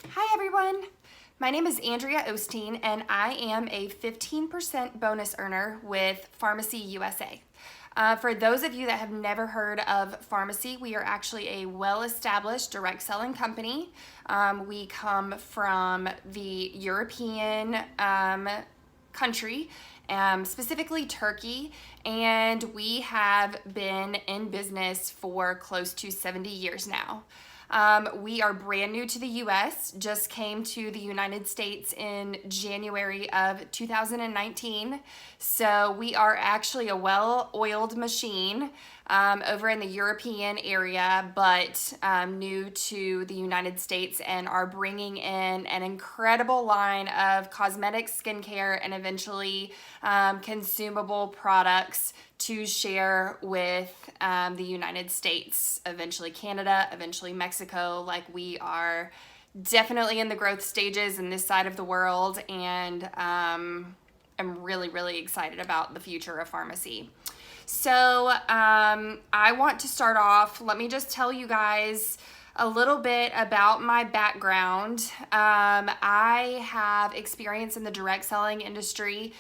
Hi everyone! My name is Andrea Osteen and I am a 15% bonus earner with Farmasi USA. For those of you that have never heard of Farmasi, we are actually a well-established direct selling company. We come from the European country, specifically Turkey, and we have been in business for close to 70 years now. We are brand new to the US, just came to the United States in January of 2019. So we are actually a well-oiled machine over in the European area, but new to the United States, and are bringing in an incredible line of cosmetics, skincare, and eventually consumable products to share with the United States, eventually Canada, eventually Mexico. Like, we are definitely in the growth stages in this side of the world, and I'm really excited about the future of Farmasi. So I want to start off, let me just tell you guys a little bit about my background. I have experience in the direct selling industry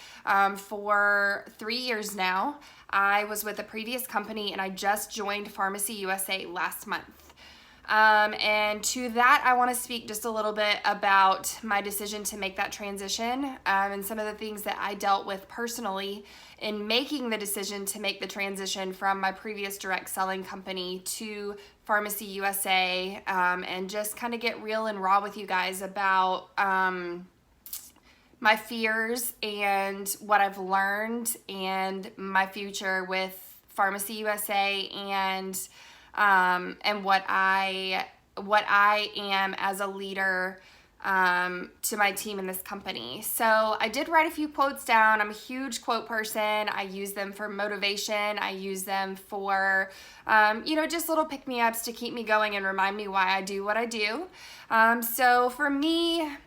for 3 years now. I was with a previous company and I just joined Farmasi USA last month. And to that, I want to speak just a little bit about my decision to make that transition and some of the things that I dealt with personally in making the decision to make the transition from my previous direct selling company to Farmasi USA, and just kind of get real and raw with you guys about my fears and what I've learned and my future with Farmasi USA, and what I am as a leader to my team in this company. So I did write a few quotes down. I'm a huge quote person. I use them for motivation. I use them for, just little pick-me-ups to keep me going and remind me why I do what I do. So for me,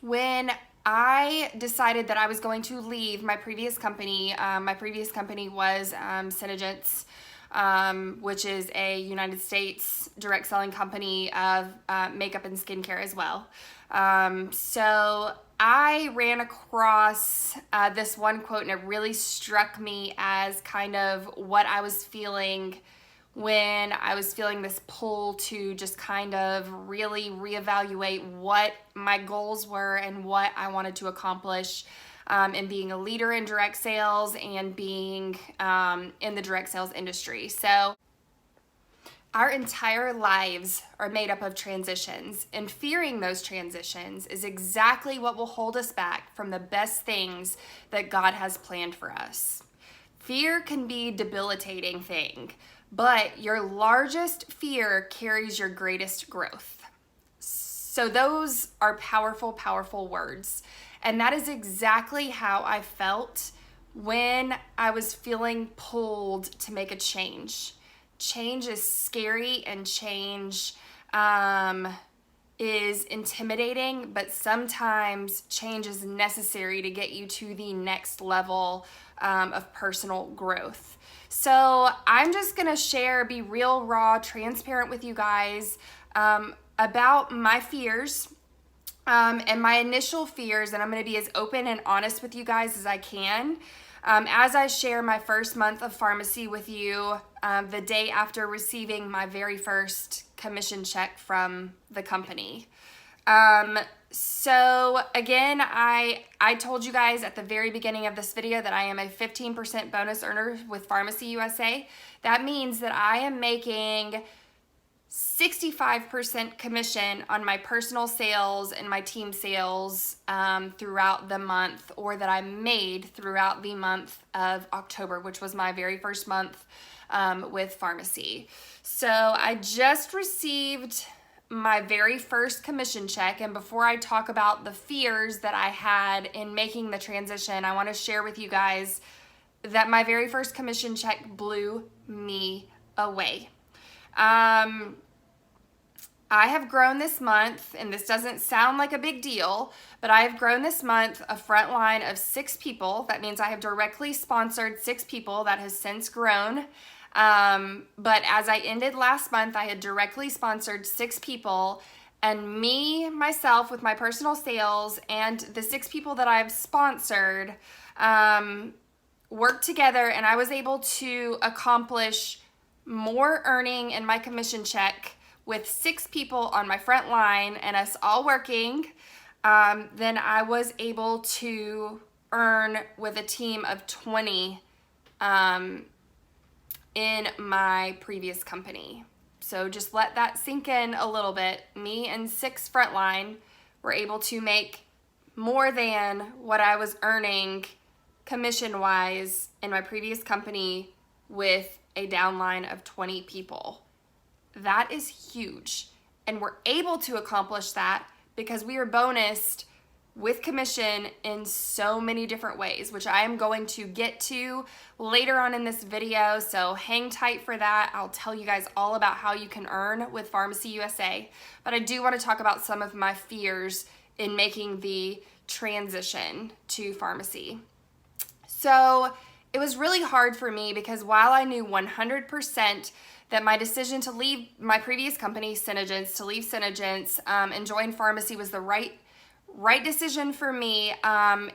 when I decided that I was going to leave my previous company was Synergence, which is a United States direct selling company of makeup and skincare as well. So I ran across this one quote, and it really struck me as kind of what I was feeling when I was feeling this pull to just kind of really reevaluate what my goals were and what I wanted to accomplish in being a leader in direct sales and being in the direct sales industry. So our entire lives are made up of transitions, and fearing those transitions is exactly what will hold us back from the best things that God has planned for us. Fear can be a debilitating thing, but your largest fear carries your greatest growth. So those are powerful words. And that is exactly how I felt when I was feeling pulled to make a change. Change is scary, and change is intimidating, but sometimes change is necessary to get you to the next level of personal growth. So I'm just gonna be real, raw, transparent with you guys about my fears and my initial fears, and I'm gonna be as open and honest with you guys as I can. As I share my first month of Farmasi with you, the day after receiving my very first commission check from the company. So again, I told you guys at the very beginning of this video that I am a 15% bonus earner with Farmasi USA. That means that I am making 65% commission on my personal sales and my team sales throughout the month, or that I made throughout the month of October, which was my very first month with Farmasi. So I just received my very first commission check, and before I talk about the fears that I had in making the transition, I want to share with you guys that my very first commission check blew me away. I have grown this month, and this doesn't sound like a big deal, but I have grown this month a front line of 6 people. That means I have directly sponsored 6 people. That has since grown. But as I ended last month, I had directly sponsored 6 people, And me, myself, with my personal sales and the 6 people that I've sponsored, worked together, and I was able to accomplish more earning in my commission check with 6 people on my front line and us all working than I was able to earn with a team of 20 in my previous company. So just let that sink in a little bit. Me and 6 frontline were able to make more than what I was earning commission-wise in my previous company with a downline of 20 people. That is huge. And we're able to accomplish that because we are bonused with commission in so many different ways, which I am going to get to later on in this video, so hang tight for that. I'll tell you guys all about how you can earn with Farmasi USA, but I do want to talk about some of my fears in making the transition to Farmasi. So it was really hard for me because while I knew 100% that my decision to leave my previous company, Synergence, to leave Synergence and join Farmasi was the right decision for me,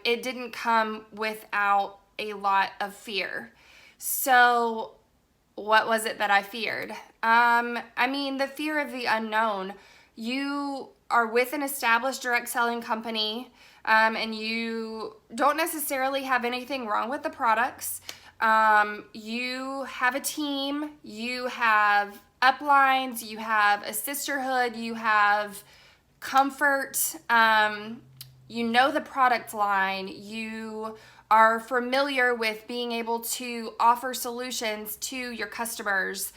it didn't come without a lot of fear. So what was it that I feared? The fear of the unknown. You are with an established direct selling company, and you don't necessarily have anything wrong with the products. You have a team, you have uplines, you have a sisterhood, you have comfort, you know the product line, you are familiar with being able to offer solutions to your customers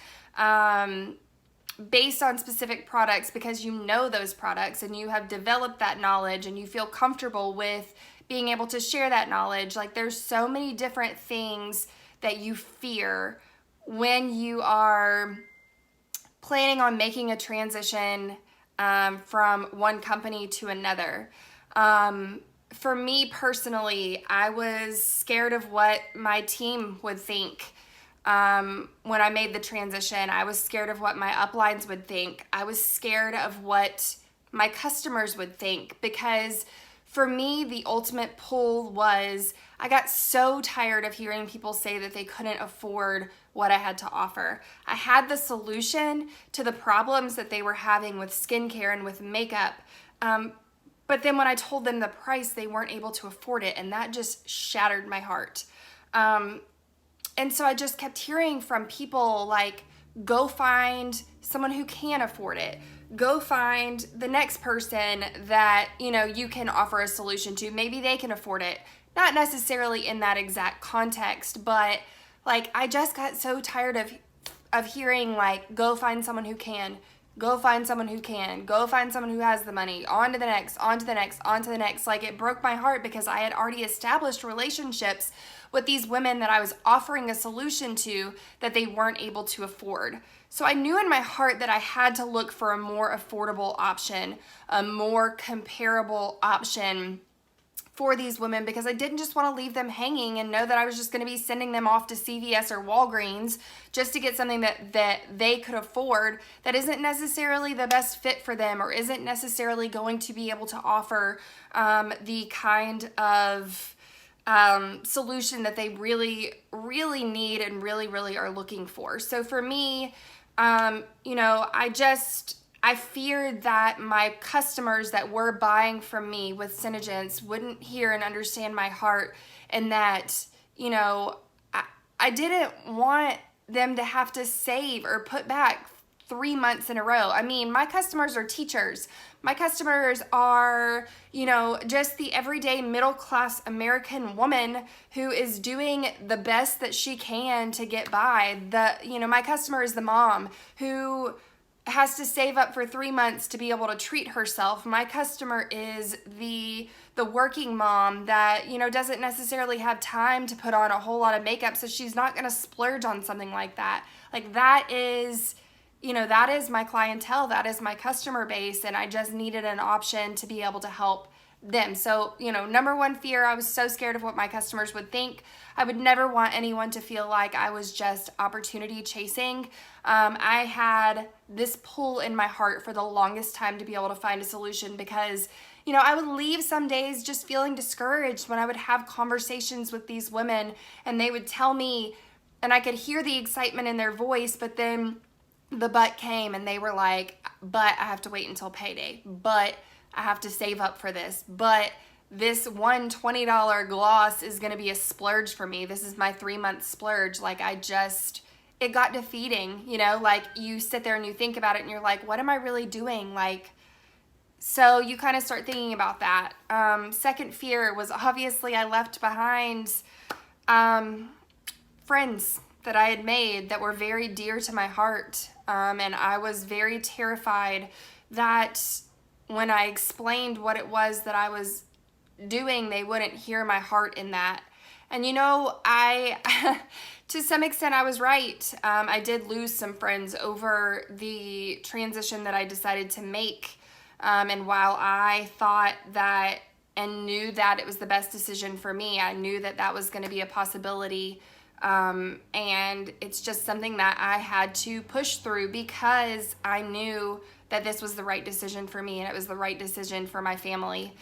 based on specific products because you know those products and you have developed that knowledge and you feel comfortable with being able to share that knowledge. Like, there's so many different things that you fear when you are planning on making a transition from one company to another. For me personally, I was scared of what my team would think when I made the transition. I was scared of what my uplines would think. I was scared of what my customers would think because for me, the ultimate pull was I got so tired of hearing people say that they couldn't afford what I had to offer. I had the solution to the problems that they were having with skincare and with makeup. But then when I told them the price, they weren't able to afford it, and that just shattered my heart. And so I just kept hearing from people like, go find someone who can afford it. Go find the next person that, you can offer a solution to. Maybe they can afford it. Not necessarily in that exact context, but like I just got so tired of hearing like, go find someone who can. Go find someone who can. Go find someone who has the money. On to the next, on to the next, on to the next. Like, it broke my heart because I had already established relationships with these women that I was offering a solution to that they weren't able to afford. So I knew in my heart that I had to look for a more affordable option, a more comparable option for these women because I didn't just want to leave them hanging and know that I was just going to be sending them off to CVS or Walgreens just to get something that they could afford that isn't necessarily the best fit for them or isn't necessarily going to be able to offer the kind of solution that they really, really need and really, really are looking for. So for me, I feared that my customers that were buying from me with Synergence wouldn't hear and understand my heart, and that, I didn't want them to have to save or put back 3 months in a row. I mean, my customers are teachers. My customers are, just the everyday middle-class American woman who is doing the best that she can to get by. My customer is the mom who has to save up for 3 months to be able to treat herself. My customer is the working mom that, doesn't necessarily have time to put on a whole lot of makeup, so she's not going to splurge on something like that. Like, that is my clientele, that is my customer base, and I just needed an option to be able to help them. So, number one fear, I was so scared of what my customers would think. I would never want anyone to feel like I was just opportunity chasing. I had this pull in my heart for the longest time to be able to find a solution because, I would leave some days just feeling discouraged when I would have conversations with these women and they would tell me, and I could hear the excitement in their voice, but then the but came and they were like, but I have to wait until payday, but I have to save up for this, but this one $20 gloss is going to be a splurge for me. This is my 3-month splurge. Like it got defeating, like you sit there and you think about it and you're like, what am I really doing? So you kind of start thinking about that. Second fear was obviously I left behind friends that I had made that were very dear to my heart. And I was very terrified that when I explained what it was that I was doing, they wouldn't hear my heart in that. And I, to some extent, I was right. I did lose some friends over the transition that I decided to make. And while I thought that and knew that it was the best decision for me, I knew that that was going to be a possibility. And it's just something that I had to push through because I knew that this was the right decision for me and it was the right decision for my family.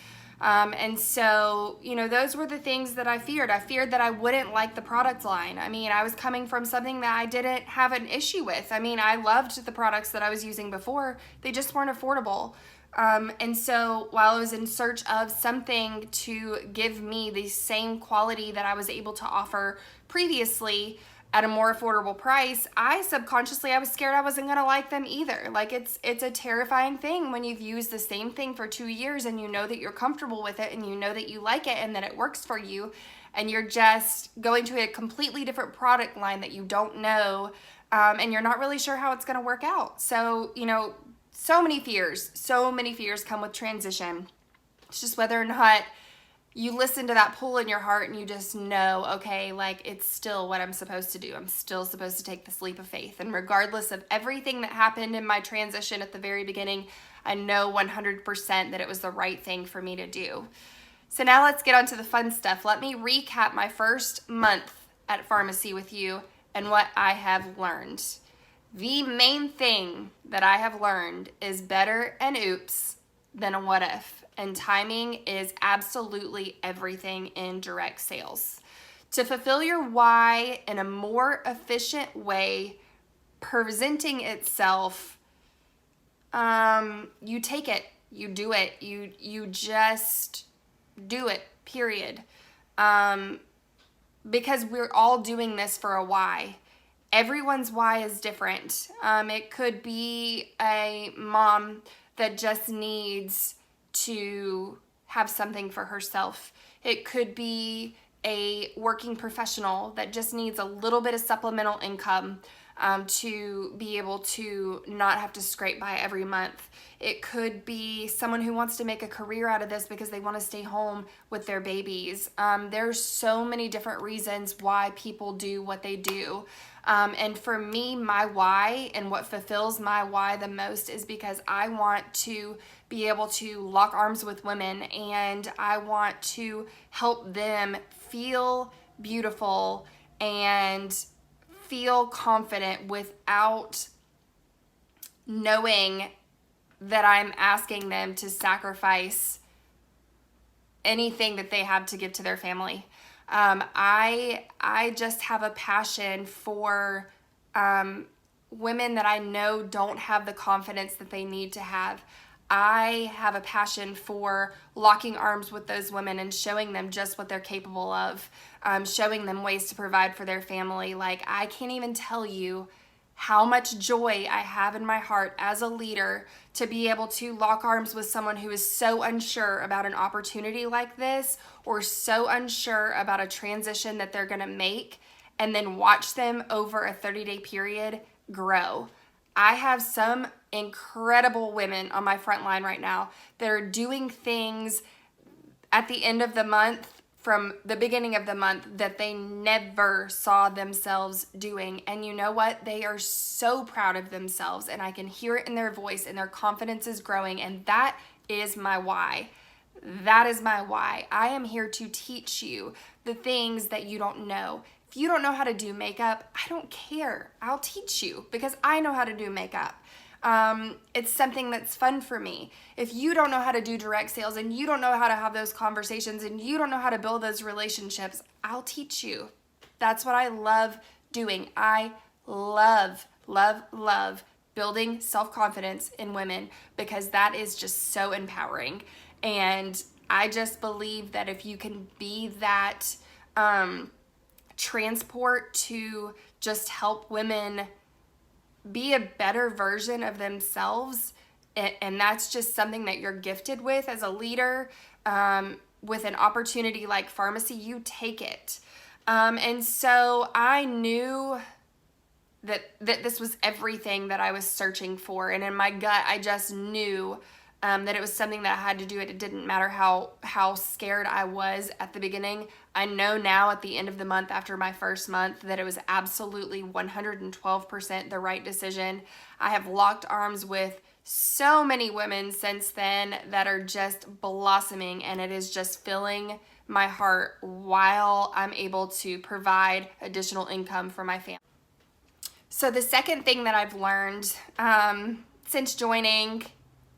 And so, those were the things that I feared. I feared that I wouldn't like the product line. I was coming from something that I didn't have an issue with. I loved the products that I was using before. They just weren't affordable. And so while I was in search of something to give me the same quality that I was able to offer previously at a more affordable price, I was scared I wasn't going to like them either. It's a terrifying thing when you've used the same thing for 2 years and you know that you're comfortable with it and you know that you like it and that it works for you, and you're just going to a completely different product line that you don't know, and you're not really sure how it's going to work out. So, so many fears come with transition. It's just whether or not you listen to that pull in your heart and you just know, okay, it's still what I'm supposed to do. I'm still supposed to take this leap of faith. And regardless of everything that happened in my transition at the very beginning, I know 100% that it was the right thing for me to do. So now let's get on to the fun stuff. Let me recap my first month at Farmasi with you and what I have learned. The main thing that I have learned is better an oops than a what if. And timing is absolutely everything in direct sales. To fulfill your why in a more efficient way, presenting itself, you take it, you do it, you just do it, period. Because we're all doing this for a why. Everyone's why is different. It could be a mom that just needs to have something for herself. It could be a working professional that just needs a little bit of supplemental income to be able to not have to scrape by every month. It could be someone who wants to make a career out of this because they want to stay home with their babies. There's so many different reasons why people do what they do. And for me, my why and what fulfills my why the most is because I want to be able to lock arms with women and I want to help them feel beautiful and feel confident without knowing that I'm asking them to sacrifice anything that they have to give to their family. I just have a passion for women that I know don't have the confidence that they need to have. I have a passion for locking arms with those women and showing them just what they're capable of, showing them ways to provide for their family. I can't even tell you how much joy I have in my heart as a leader to be able to lock arms with someone who is so unsure about an opportunity like this or so unsure about a transition that they're going to make, and then watch them over a 30-day period grow. I have some incredible women on my front line right now that are doing things at the end of the month, from the beginning of the month, that they never saw themselves doing. And you know what? They are so proud of themselves, and I can hear it in their voice, and their confidence is growing, and that is my why. That is my why. I am here to teach you the things that you don't know. If you don't know how to do makeup, I don't care. I'll teach you because I know how to do makeup. It's something that's fun for me. If you don't know how to do direct sales and you don't know how to have those conversations and you don't know how to build those relationships, I'll teach you. That's what I love doing. I love, love, love building self-confidence in women because that is just so empowering. And I just believe that if you can be that transport to just help women be a better version of themselves, and that's just something that you're gifted with as a leader, with an opportunity like Farmasi, you take it. And so I knew that this was everything that I was searching for, and in my gut I just knew that it was something that I had to do. It didn't matter how scared I was at the beginning. I know now at the end of the month, after my first month, that it was absolutely 112% the right decision. I have locked arms with so many women since then that are just blossoming, and it is just filling my heart while I'm able to provide additional income for my family. So the second thing that I've learned since joining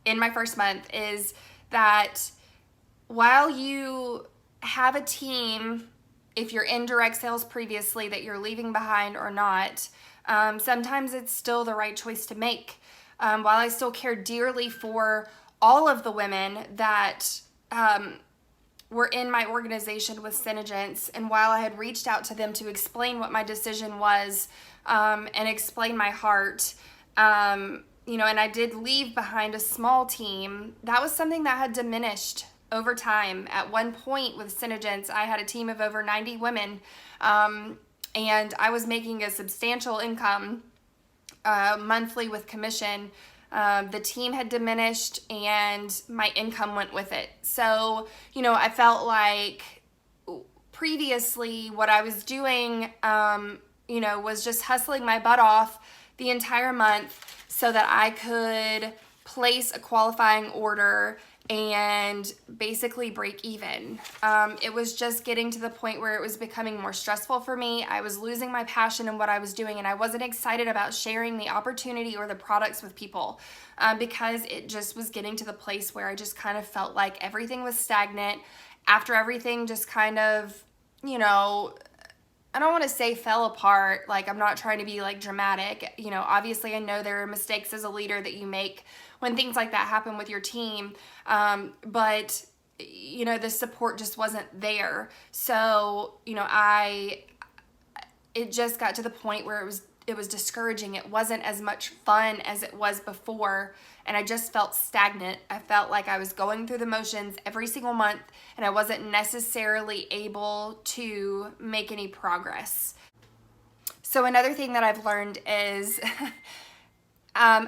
in my first month is that while you have a team, if you're in direct sales previously, that you're leaving behind or not, sometimes it's still the right choice to make. While I still care dearly for all of the women that were in my organization with Synergence, and while I had reached out to them to explain what my decision was and explain my heart, and I did leave behind a small team, that was something that had diminished over time. At one point with Synergence, I had a team of over 90 women, and I was making a substantial income monthly with commission. The team had diminished and my income went with it. So, I felt like previously what I was doing, was just hustling my butt off the entire month so that I could place a qualifying order and basically break even. It was just getting to the point where it was becoming more stressful for me. I was losing my passion in what I was doing, and I wasn't excited about sharing the opportunity or the products with people because it just was getting to the place where I just kind of felt like everything was stagnant. After everything just kind of, I don't want to say fell apart. Like, I'm not trying to be like dramatic. Obviously I know there are mistakes as a leader that you make when things like that happen with your team. But the support just wasn't there. So, it just got to the point where it was discouraging. It wasn't as much fun as it was before, and I just felt stagnant. I felt like I was going through the motions every single month, and I wasn't necessarily able to make any progress. So another thing that I've learned is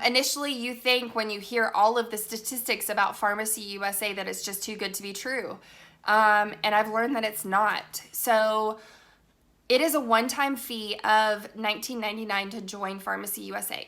initially you think when you hear all of the statistics about Farmasi USA that it's just too good to be true. And I've learned that it's not. So it is a one-time fee of $19.99 to join Farmasi USA.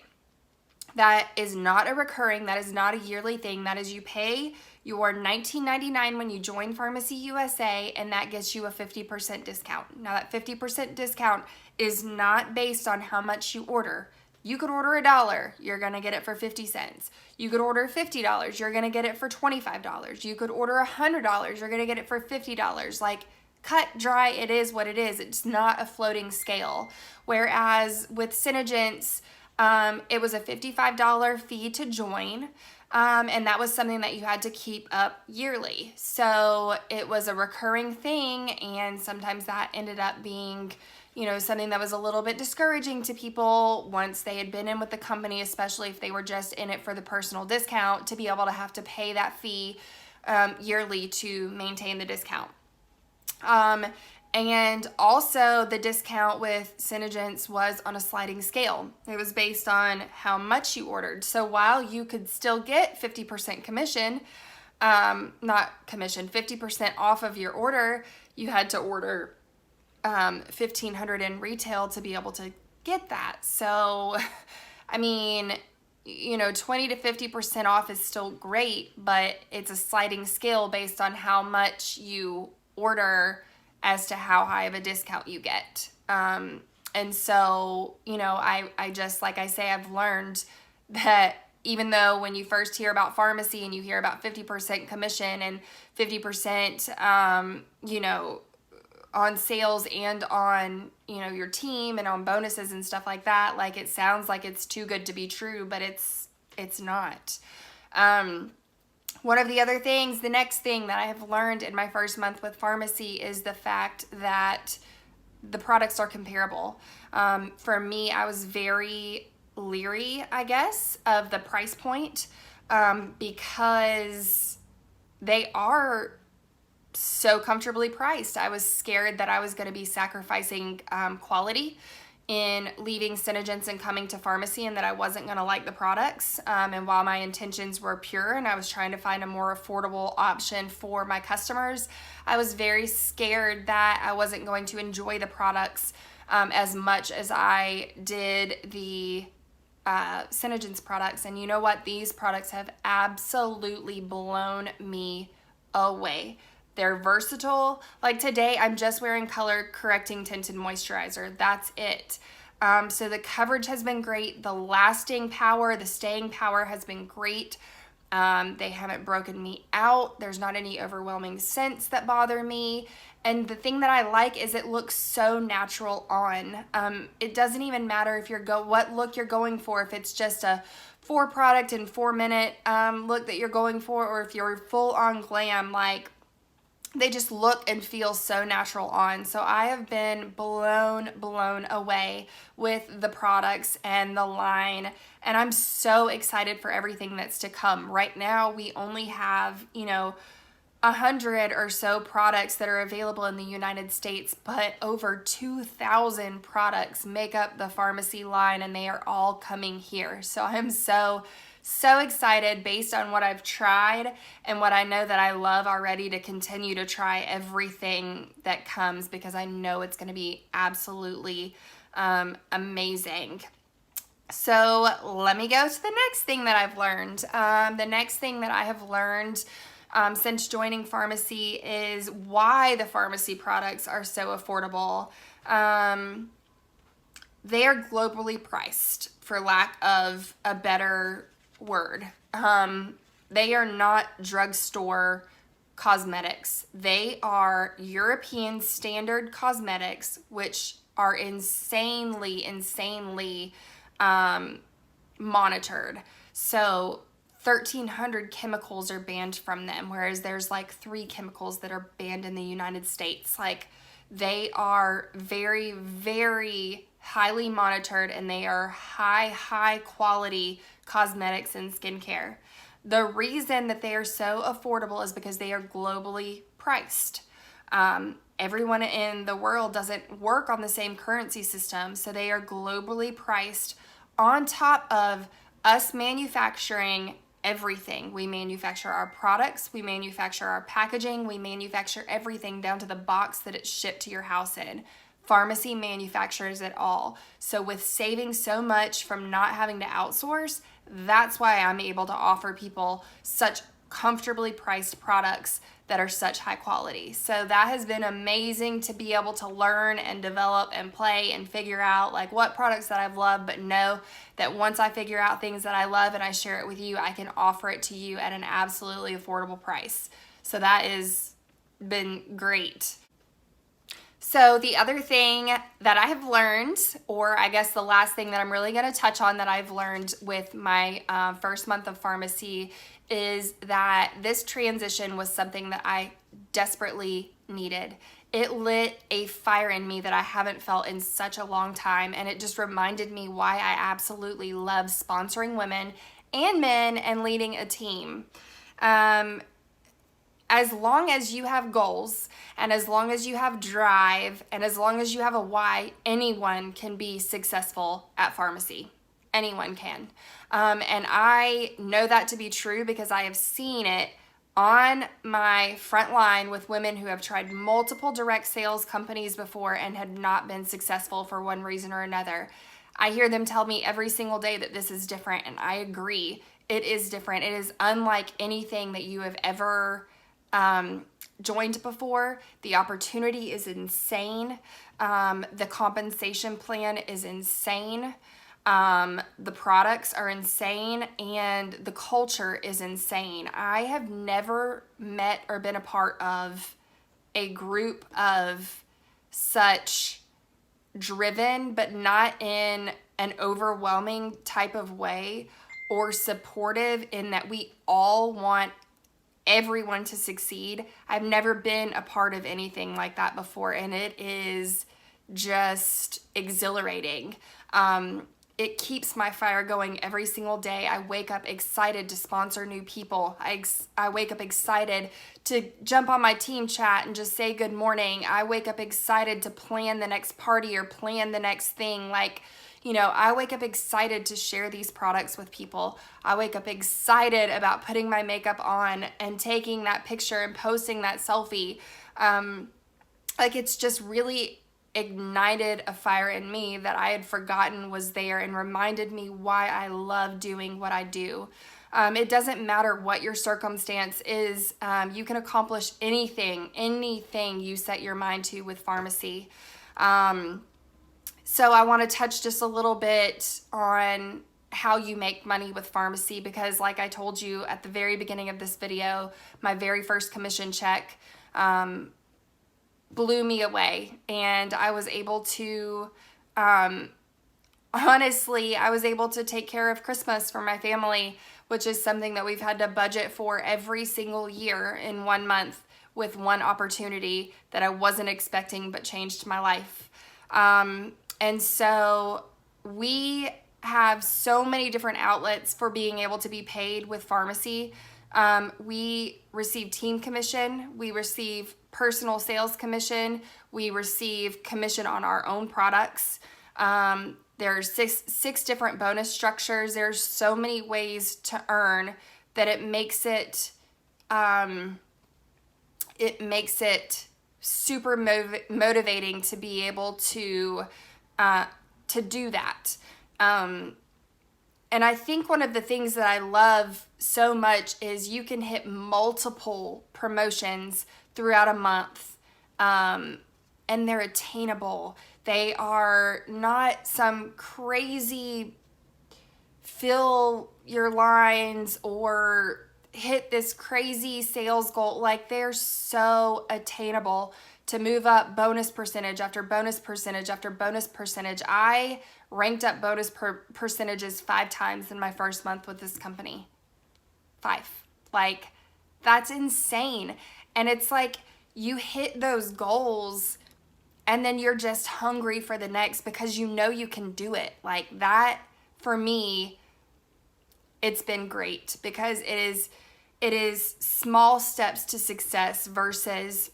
That is not a recurring, that is not a yearly thing. That is, you pay your $19.99 when you join Farmasi USA, and that gets you a 50% discount. Now that 50% discount is not based on how much you order. You could order $1, you're gonna get it for 50 cents. You could order $50, you're gonna get it for $25. You could order $100, you're gonna get it for $50. Like, cut dry, it is what it is. It's not a floating scale. Whereas with Synergence, it was a $55 fee to join, and that was something that you had to keep up yearly. So it was a recurring thing, and sometimes that ended up being, something that was a little bit discouraging to people once they had been in with the company, especially if they were just in it for the personal discount, to be able to have to pay that fee yearly to maintain the discount. And also the discount with Synergence was on a sliding scale. It was based on how much you ordered. So while you could still get 50% commission, 50% off of your order, you had to order $1,500 in retail to be able to get that. So, 20 to 50% off is still great, but it's a sliding scale based on how much you order as to how high of a discount you get. And so, I just, like I say, I've learned that even though when you first hear about pharmacy and you hear about 50% commission and 50%, on sales and on, your team and on bonuses and stuff like that, like it sounds like it's too good to be true, but it's not. One of the other things, the next thing that I have learned in my first month with pharmacy is the fact that the products are comparable. For me, I was very leery, I guess, of the price point because they are so comfortably priced. I was scared that I was going to be sacrificing quality in leaving Synergence and coming to pharmacy, and that I wasn't going to like the products. And while my intentions were pure and I was trying to find a more affordable option for my customers, I was very scared that I wasn't going to enjoy the products as much as I did the Synergence products. And you know what? These products have absolutely blown me away. They're versatile. Like today, I'm just wearing color correcting tinted moisturizer. That's it. So the coverage has been great. The lasting power, the staying power has been great. They haven't broken me out. There's not any overwhelming scents that bother me. And the thing that I like is it looks so natural on. It doesn't even matter if what look you're going for, if it's just a 4 product and 4 minute look that you're going for, or if you're full on glam, like they just look and feel so natural on. So I have been blown away with the products and the line, and I'm so excited for everything that's to come. Right now, we only have, 100 or so products that are available in the United States, but over 2,000 products make up the pharmacy line, and they are all coming here. So I'm so excited based on what I've tried and what I know that I love already to continue to try everything that comes, because I know it's going to be absolutely amazing. So let me go to the next thing that I've learned. The next thing that I have learned since joining pharmacy is why the pharmacy products are so affordable. They are globally priced, for lack of a better word. They are not drugstore cosmetics. They are European standard cosmetics, which are insanely monitored. So 1,300 chemicals are banned from them, whereas there's like 3 chemicals that are banned in the United States. Like, they are very, very highly monitored, and they are high quality cosmetics and skincare. The reason that they are so affordable is because they are globally priced. Everyone in the world doesn't work on the same currency system, so they are globally priced on top of us manufacturing everything. We manufacture our products, we manufacture our packaging, we manufacture everything down to the box that it's shipped to your house in. Pharmacy manufactures it all. So with saving so much from not having to outsource, that's why I'm able to offer people such comfortably priced products that are such high quality. So that has been amazing to be able to learn and develop and play and figure out like what products that I've loved, but know that once I figure out things that I love and I share it with you, I can offer it to you at an absolutely affordable price. So that has been great. So the other thing that I have learned, or I guess the last thing that I'm really going to touch on that I've learned with my first month of pharmacy, is that this transition was something that I desperately needed. It lit a fire in me that I haven't felt in such a long time, and it just reminded me why I absolutely love sponsoring women and men and leading a team. As long as you have goals, and as long as you have drive, and as long as you have a why, anyone can be successful at pharmacy. Anyone can. And I know that to be true because I have seen it on my front line with women who have tried multiple direct sales companies before and had not been successful for one reason or another. I hear them tell me every single day that this is different, and I agree. It is different. It is unlike anything that you have ever joined before. The opportunity is insane. The compensation plan is insane. The products are insane, and the culture is insane. I have never met or been a part of a group of such driven, but not in an overwhelming type of way, or supportive in that we all want everyone to succeed. I've never been a part of anything like that before, and it is just exhilarating. It keeps my fire going every single day. I wake up excited to sponsor new people. I wake up excited to jump on my team chat and just say good morning. I wake up excited to plan the next party or plan the next thing. Like, I wake up excited to share these products with people. I wake up excited about putting my makeup on and taking that picture and posting that selfie. It's just really ignited a fire in me that I had forgotten was there, and reminded me why I love doing what I do. It doesn't matter what your circumstance is. You can accomplish anything you set your mind to with Farmasi. So I want to touch just a little bit on how you make money with Farmasi, because like I told you at the very beginning of this video, my very first commission check blew me away, and I was able to, honestly, I was able to take care of Christmas for my family, which is something that we've had to budget for every single year in 1 month, with one opportunity that I wasn't expecting but changed my life. And so we have so many different outlets for being able to be paid with Farmasi. We receive team commission, we receive personal sales commission, we receive commission on our own products. There's six different bonus structures. There's so many ways to earn that it makes it super motivating to be able to do that. And I think one of the things that I love so much is you can hit multiple promotions throughout a month, and they're attainable. They are not some crazy fill your lines or hit this crazy sales goal. Like, they're so attainable to move up bonus percentage after bonus percentage after bonus percentage. I ranked up bonus percentages 5 times in my first month with this company. 5. Like, that's insane. And it's like you hit those goals and then you're just hungry for the next, because you know you can do it. Like, that, for me, it's been great, because it is small steps to success versus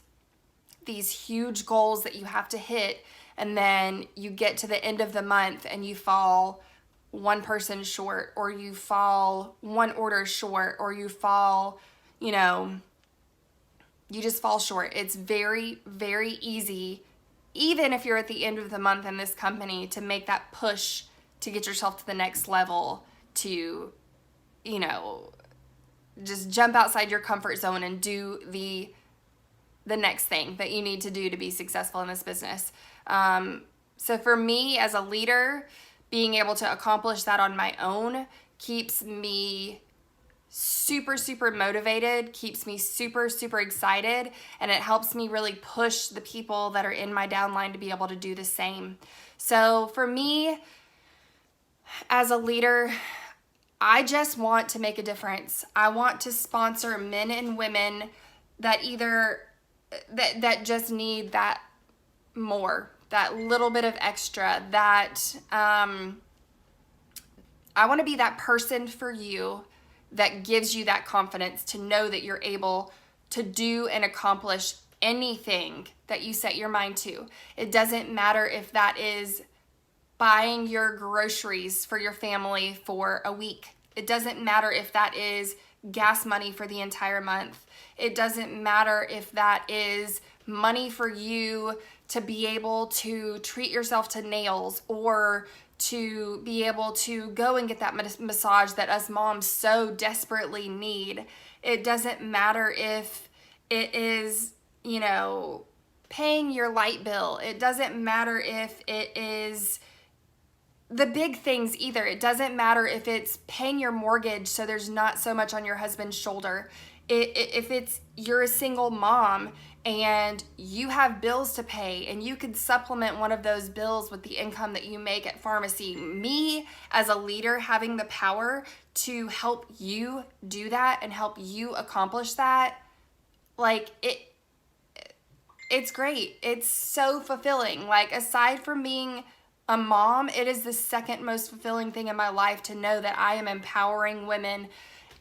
these huge goals that you have to hit, and then you get to the end of the month and you fall one person short, or you fall one order short, or you fall, you just fall short. It's very, very easy, even if you're at the end of the month in this company, to make that push to get yourself to the next level, to, just jump outside your comfort zone and do the next thing that you need to do to be successful in this business. So for me as a leader, being able to accomplish that on my own keeps me super, super motivated, keeps me super, super excited, and it helps me really push the people that are in my downline to be able to do the same. So for me as a leader, I just want to make a difference. I want to sponsor men and women that that just need that more, that little bit of extra, that I want to be that person for you that gives you that confidence to know that you're able to do and accomplish anything that you set your mind to. It doesn't matter if that is buying your groceries for your family for a week. It doesn't matter if that is gas money for the entire month. It doesn't matter if that is money for you to be able to treat yourself to nails, or to be able to go and get that massage that us moms so desperately need. It doesn't matter if it is, you know, paying your light bill. It doesn't matter if it is the big things either. It doesn't matter if it's paying your mortgage so there's not so much on your husband's shoulder. If it's you're a single mom and you have bills to pay and you could supplement one of those bills with the income that you make at Farmasi. Me as a leader having the power to help you do that and help you accomplish that, like it's great. It's so fulfilling. Like, aside from being a mom, it is the second most fulfilling thing in my life to know that I am empowering women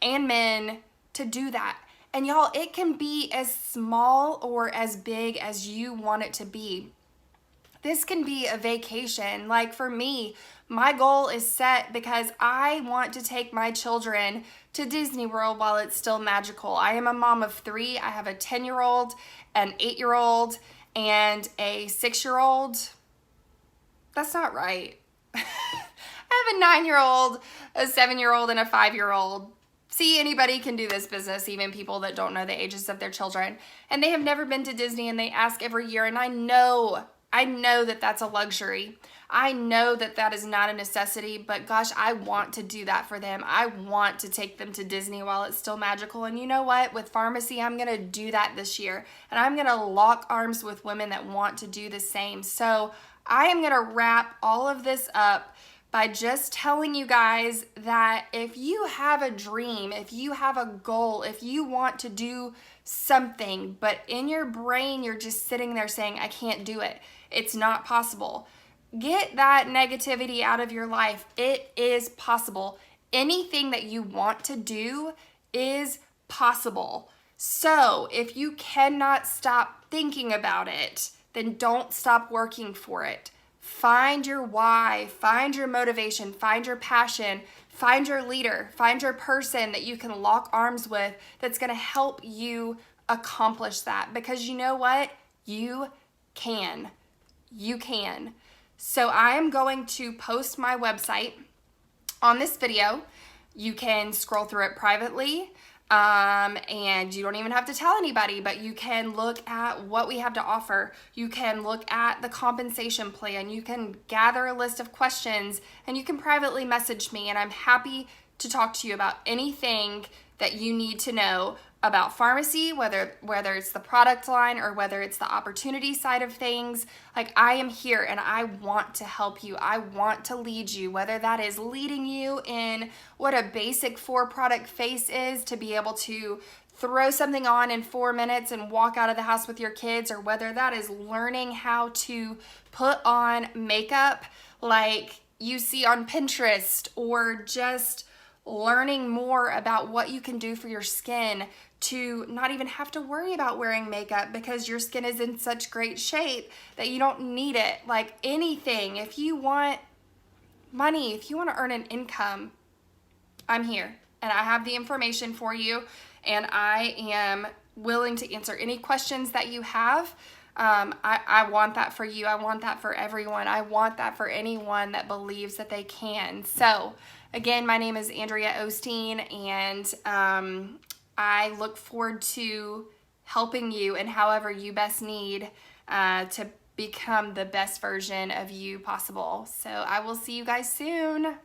and men to do that. And y'all, it can be as small or as big as you want it to be. This can be a vacation. Like, for me, my goal is set because I want to take my children to Disney World while it's still magical. I am a mom of 3. I have a 10-year-old, an 8-year-old, and a 6-year-old. That's not right. I have a 9-year-old, a 7-year-old, and a 5-year-old. See, anybody can do this business, even people that don't know the ages of their children. And they have never been to Disney, and they ask every year, and I know that that's a luxury. I know that that is not a necessity, but gosh, I want to do that for them. I want to take them to Disney while it's still magical. And you know what? With Farmasi, I'm going to do that this year. And I'm going to lock arms with women that want to do the same. So I am going to wrap all of this up by just telling you guys that if you have a dream, if you have a goal, if you want to do something, but in your brain you're just sitting there saying, I can't do it, it's not possible, get that negativity out of your life. It is possible. Anything that you want to do is possible. So if you cannot stop thinking about it, then don't stop working for it. Find your why, find your motivation, find your passion, find your leader, find your person that you can lock arms with that's going to help you accomplish that. Because you know what? You can. You can. So I am going to post my website on this video. You can scroll through it privately. And you don't even have to tell anybody, but you can look at what we have to offer. You can look at the compensation plan. You can gather a list of questions, and you can privately message me, and I'm happy to talk to you about anything that you need to know about Farmasi, whether it's the product line or whether it's the opportunity side of things. Like, I am here and I want to help you. I want to lead you, whether that is leading you in what a basic 4-product face is to be able to throw something on in 4 minutes and walk out of the house with your kids, or whether that is learning how to put on makeup like you see on Pinterest, or just learning more about what you can do for your skin to not even have to worry about wearing makeup because your skin is in such great shape that you don't need it. Like, anything, if you want money, if you want to earn an income, I'm here and I have the information for you, and I am willing to answer any questions that you have. I want that for you. I want that for everyone. I want that for anyone that believes that they can. So again, my name is Andrea Osteen, and I look forward to helping you in however you best need to become the best version of you possible. So I will see you guys soon.